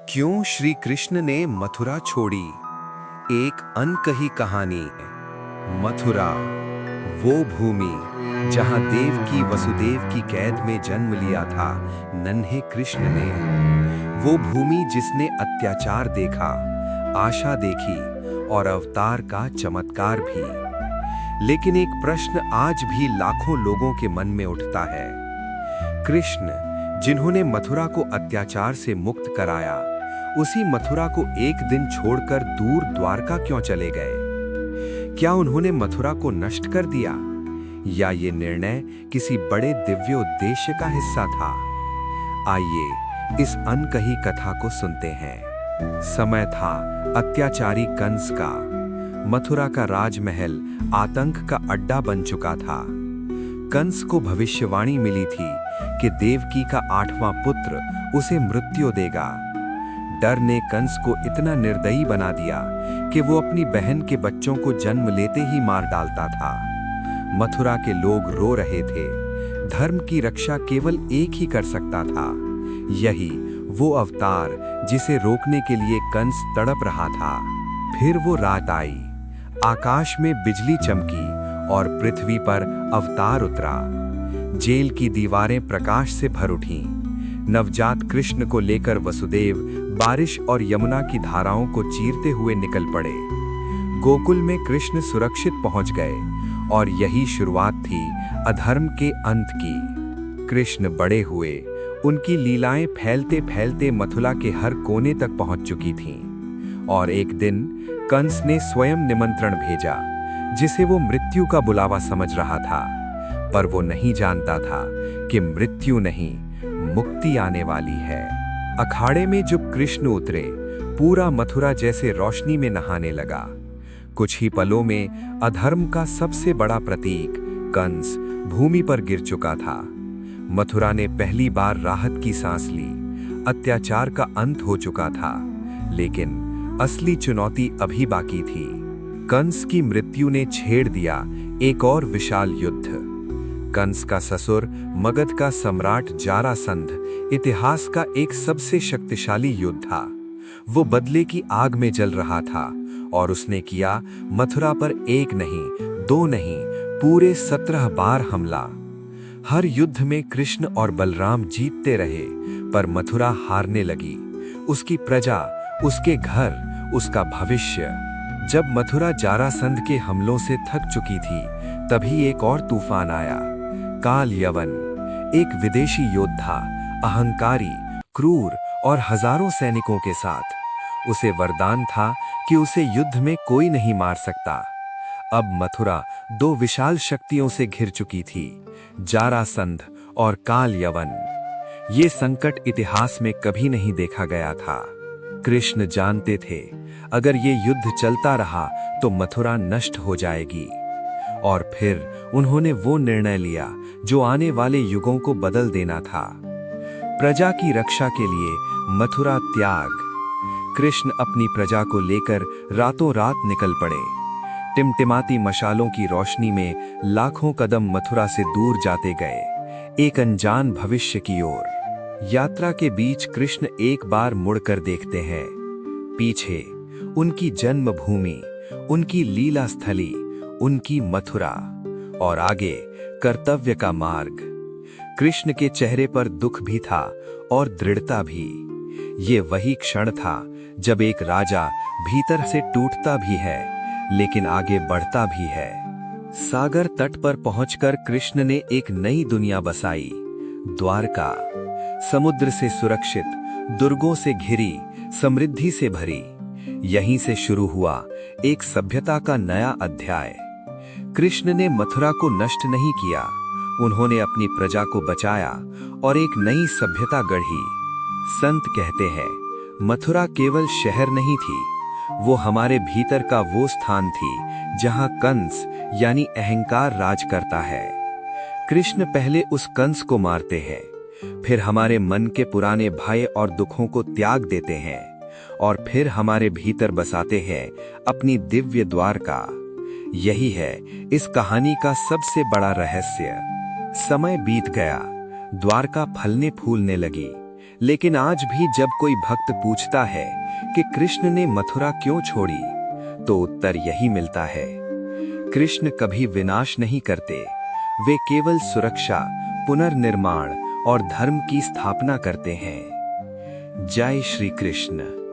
क्यों श्री कृष्ण ने मथुरा छोड़ी। एक अनकही कहानी। मथुरा, वो भूमि जहां देवकी वसुदेव की कैद में जन्म लिया था नन्हे कृष्ण ने। वो भूमि जिसने अत्याचार देखा, आशा देखी और अवतार का चमत्कार भी। लेकिन एक प्रश्न आज भी लाखों लोगों के मन में उठता है। कृष्ण, जिन्होंने मथुरा को अत्याचार से मुक्त कराया, उसी मथुरा को एक दिन छोड़कर दूर द्वारका क्यों चले गए? क्या उन्होंने मथुरा को नष्ट कर दिया, या ये निर्णय किसी बड़े दिव्य उद्देश्य का हिस्सा था? आइए इस अनकही कथा को सुनते हैं। समय था अत्याचारी कंस का। मथुरा का राजमहल आतंक का अड्डा बन चुका था। कंस को भविष्यवाणी मिली थी कि देवकी का 8वां पुत्र उसे मृत्यु देगा। डर ने कंस को इतना निर्दयी बना दिया कि वो अपनी बहन के बच्चों को जन्म लेते ही मार डालता था। मथुरा के लोग रो रहे थे। धर्म की रक्षा केवल एक ही कर सकता था, यही वो अवतार जिसे रोकने के लिए कंस तड़प रहा था। फिर वो रात आई। आकाश में बिजली चमकी और पृथ्वी पर अवतार उतरा। जेल की दीवारें प्रकाश से भर उठीं। नवजात कृष्ण को लेकर वसुदेव बारिश और यमुना की धाराओं को चीरते हुए निकल पड़े। गोकुल में कृष्ण सुरक्षित पहुंच गए और यही शुरुआत थी अधर्म के अंत की। कृष्ण बड़े हुए। उनकी लीलाएं फैलते फैलते मथुरा के हर कोने तक पहुंच चुकी थीं। और एक दिन कंस ने स्वयं निमंत्रण भेजा, जिसे वो मृत्यु का बुलावा समझ रहा था। पर वो नहीं जानता था कि मृत्यु नहीं, मुक्ति आने वाली है। अखाड़े में जब कृष्ण उतरे, पूरा मथुरा जैसे रोशनी में नहाने लगा। कुछ ही पलों में अधर्म का सबसे बड़ा प्रतीक कंस भूमि पर गिर चुका था। मथुरा ने पहली बार राहत की सांस ली। अत्याचार का अंत हो चुका था, लेकिन असली चुनौती अभी बाकी थी। कंस की मृत्यु ने छेड़ दिया एक और विशाल युद्ध। कंस का ससुर, मगध का सम्राट जारासंध, इतिहास का एक सबसे शक्तिशाली योद्धा। वो बदले की आग में जल रहा था और उसने किया मथुरा पर एक नहीं, दो नहीं, पूरे 17 बार हमला। हर युद्ध में कृष्ण और बलराम जीतते रहे, पर मथुरा हारने लगी। उसकी प्रजा, उसके घर, उसका भविष्य। जब मथुरा जारासंध के हमलों से थक चुकी थी, तभी एक और तूफान आया। काल यवन, एक विदेशी योद्धा, अहंकारी, क्रूर और हजारों सैनिकों के साथ। उसे वरदान था कि उसे युद्ध में कोई नहीं मार सकता। अब मथुरा दो विशाल शक्तियों से घिर चुकी थी, जारासंध और काल यवन। ये संकट इतिहास में कभी नहीं देखा गया था। कृष्ण जानते थे, अगर ये युद्ध चलता रहा तो मथुरा नष्ट हो जाएगी। और फिर उन्होंने वो निर्णय लिया जो आने वाले युगों को बदल देना था। प्रजा की रक्षा के लिए मथुरा त्याग। कृष्ण अपनी प्रजा को लेकर रातों रात निकल पड़े। टिमटिमाती मशालों की रोशनी में लाखों कदम मथुरा से दूर जाते गए, एक अनजान भविष्य की ओर। यात्रा के बीच कृष्ण एक बार मुड़कर देखते हैं। पीछे उनकी जन्मभूमि, उनकी लीला स्थली, उनकी मथुरा, और आगे कर्तव्य का मार्ग। कृष्ण के चेहरे पर दुख भी था और दृढ़ता भी। ये वही क्षण था जब एक राजा भीतर से टूटता भी है, लेकिन आगे बढ़ता भी है। सागर तट पर पहुंचकर कृष्ण ने एक नई दुनिया बसाई, द्वारका। समुद्र से सुरक्षित, दुर्गों से घिरी, समृद्धि से भरी। यहीं से शुरू हुआ एक सभ्यता का नया अध्याय। कृष्ण ने मथुरा को नष्ट नहीं किया, उन्होंने अपनी प्रजा को बचाया और एक नई सभ्यता गढ़ी। संत कहते हैं, मथुरा केवल शहर नहीं थी, वो हमारे भीतर का वो स्थान थी जहां कंस यानी अहंकार राज करता है। कृष्ण पहले उस कंस को मारते हैं, फिर हमारे मन के पुराने भय और दुखों को त्याग देते हैं, और फिर हमारे भीतर बसाते हैं अपनी दिव्य द्वारका। यही है इस कहानी का सबसे बड़ा रहस्य। समय बीत गया, द्वारका फलने फूलने लगी, लेकिन आज भी जब कोई भक्त पूछता है कि कृष्ण ने मथुरा क्यों छोड़ी, तो उत्तर यही मिलता है। कृष्ण कभी विनाश नहीं करते, वे केवल सुरक्षा, पुनर्निर्माण और धर्म की स्थापना करते हैं। जय श्री कृष्ण।